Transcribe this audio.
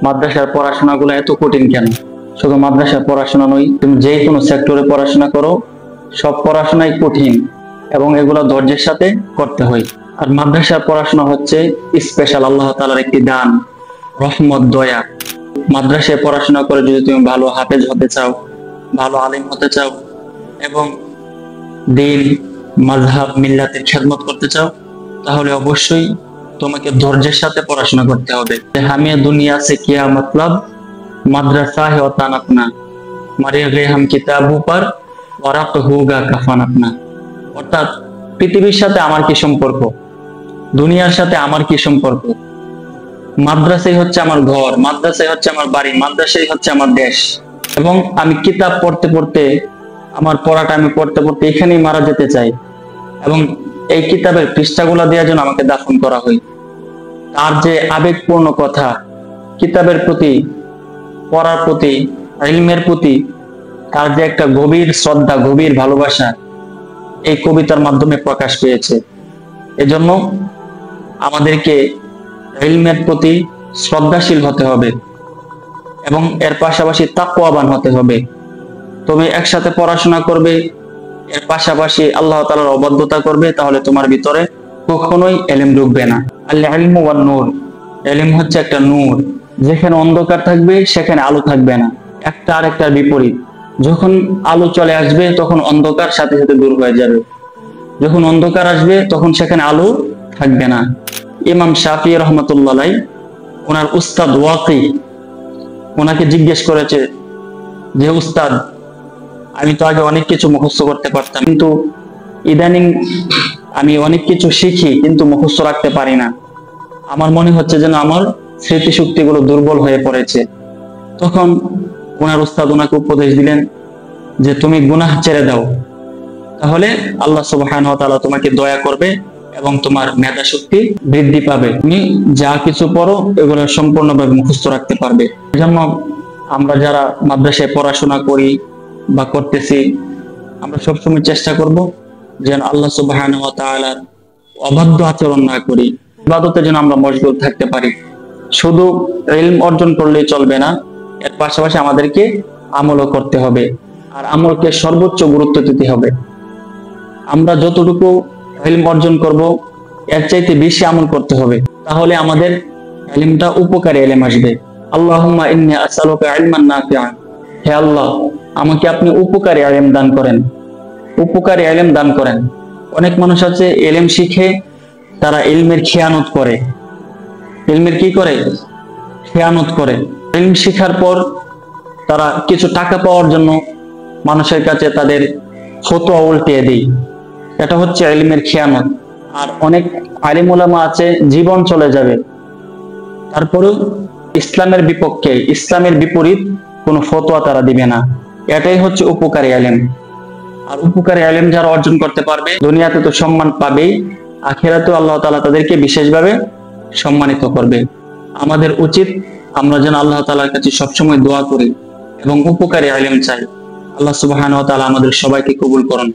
মাদ্রাসার পড়াশোনাগুলো এত কঠিন কেন? শুধু মাদ্রাসার পড়াশোনা নয়, তুমি যে কোনো সেক্টরে পড়াশোনা করো, সব পড়াশোনাই কঠিন এবং এগুলো ধৈর্যের সাথে করতে হয়। আর মাদ্রাসার পড়াশোনা হচ্ছে স্পেশাল, আল্লাহ তাআলার একটি দান, রহমত, দয়া। মাদ্রাসায় পড়াশোনা করে যদি তুমি ভালো হাফেজ হতে চাও, ভালো আলিম হতে চাও এবং দিন, মাযহাব, মিল্লাতের খেদমত করতে চাও, তাহলে অবশ্যই তোমাকে ধৈর্যের সাথে পড়াশোনা করতে হবে। হামিয়া দুনিয়া সে কিয়া মতলব, মাদ্রাসা হে ওতান আপনা, মারে গে হাম কিতাবু পর ওয়ারাক হোগা কাফান আপনা। অর্থাৎ পৃথিবীর সাথে আমার কি সম্পর্ক, দুনিয়ার সাথে আমার কি সম্পর্ক? মাদ্রাসাই হচ্ছে আমার ঘর, মাদ্রাসাই হচ্ছে আমার বাড়ি, মাদ্রাসাই হচ্ছে আমার দেশ। এবং আমি কিতাব পড়তে পড়তে, আমার পড়াটা আমি পড়তে পড়তে এখানেই মারা যেতে চাই এবং এই কিতাবের পৃষ্ঠাগুলা দেওয়ার জন্য আমাকে দাফন করা হয়। তার যে আবেগপূর্ণ কথা, কিতাবের প্রতি, পড়ার প্রতি, ইলমের প্রতি তার যে একটা গভীর শ্রদ্ধা, গভীর ভালোবাসা এই কবিতার মাধ্যমে প্রকাশ পেয়েছে। এজন্য আমাদেরকে ইলমের প্রতি শ্রদ্ধাশীল হতে হবে এবং এর পাশাপাশি তাকওয়াবান হতে হবে। তুমি একসাথে পড়াশোনা করবে, এর পাশাপাশি আল্লাহ তাআলার অবাধ্যতা করবে, তাহলে তোমার ভিতরে কখনোই ইলম ঢুকবে না। আল ইলমু ওয়ান নূর, ইলম হচ্ছে একটা নূর, যেখানে অন্ধকার থাকবে সেখানে আলো থাকবে না, একটা আরেকটার বিপরীত। যখন আলো চলে আসবে তখন অন্ধকার সাথে সাথে দূর হয়ে যাবে, যখন অন্ধকার আসবে তখন সেখানে আলো থাকবে না। ইমাম শাফিঈ রাহমাতুল্লাহ আলাইহি, ওনার উস্তাদ ওয়াকি ওনাকে জিজ্ঞেস করেছে যে উস্তাদ, আমি তো আগে অনেক কিছু মুখস্থ করতে পারতাম, কিন্তু ইদানিং আমি অনেক কিছু শিখি কিন্তু মুখস্থ রাখতে পারি না, আমার মনে হচ্ছে যেন আমার স্মৃতিশক্তিগুলো দুর্বল হয়ে পড়েছে। তখন ওনার উস্তাদ ওনাকে উপদেশ দিলেন যে তুমি গুনাহ ছেড়ে দাও, তাহলে আল্লাহ সুবহানাহু ওয়া তাআলা তোমাকে দয়া করবে এবং তোমার মেধা শক্তি বৃদ্ধি পাবে, তুমি যা কিছু পড়ো এগুলো সম্পূর্ণভাবে মুখস্থ রাখতে পারবে। এজন্য আমরা যারা মাদ্রাসায় পড়াশোনা করি বা করতেছি, আমরা সবসময় চেষ্টা করব যেন আল্লাহ সুবহানাহু ওয়া তাআলার অবাধ্য আচরণ না করি, ইবাদতে যেন আমরা মশগুল থাকতে পারি। শুধু ইলম অর্জন করলেই চলবে না, এর পাশাপাশি আমাদেরকে আমলও করতে হবে, আর আমলকে সর্বোচ্চ গুরুত্ব দিতে হবে। আমরা যতটুকু ইলম অর্জন করব এর চাইতে বেশি আমল করতে হবে, তাহলে আমাদের ইলমটা উপকারী ইলম আসবে। আল্লাহুম্মা ইন্নী আসআলুকা ইলমান নাফিআ, হে আল্লাহ আমাকে আপনি উপকারী ইলম দান করেন, উপকারী ইলম দান করেন। অনেক মানুষ আছে ইলম শিখে তারা ইলমের খেয়ানত করে, ইলমের কি করে? খেয়ানত করে। ইলম শিখার পর তারা কিছু টাকা পাওয়ার জন্য মানুষের কাছে তাদের ফতোয়া উল্টিয়ে দেয়, এটা হচ্ছে ইলমের খেয়ানত। আর অনেক আলিম উলামা আছে জীবন চলে যাবে, তারপরেও ইসলামের বিপক্ষে, ইসলামের বিপরীত কোনো ফতোয়া তারা দিবে না, এটাই হচ্ছে উপকারী ইলম। আর উপকারী ইলম যারা অর্জন করতে পারবে দুনিয়াতে তো সম্মান পাবেই, আখিরাতেও আল্লাহ তাআলা তাদেরকে বিশেষভাবে সম্মানিত করবে। আমাদের উচিত আমরা যেন আল্লাহ তাআলার কাছে সবসময় দোয়া করি এবং উপকারী ইলম চাই। আল্লাহ সুবহানাহু ওয়া তাআলা আমাদের সবাইকে কবুল করুন।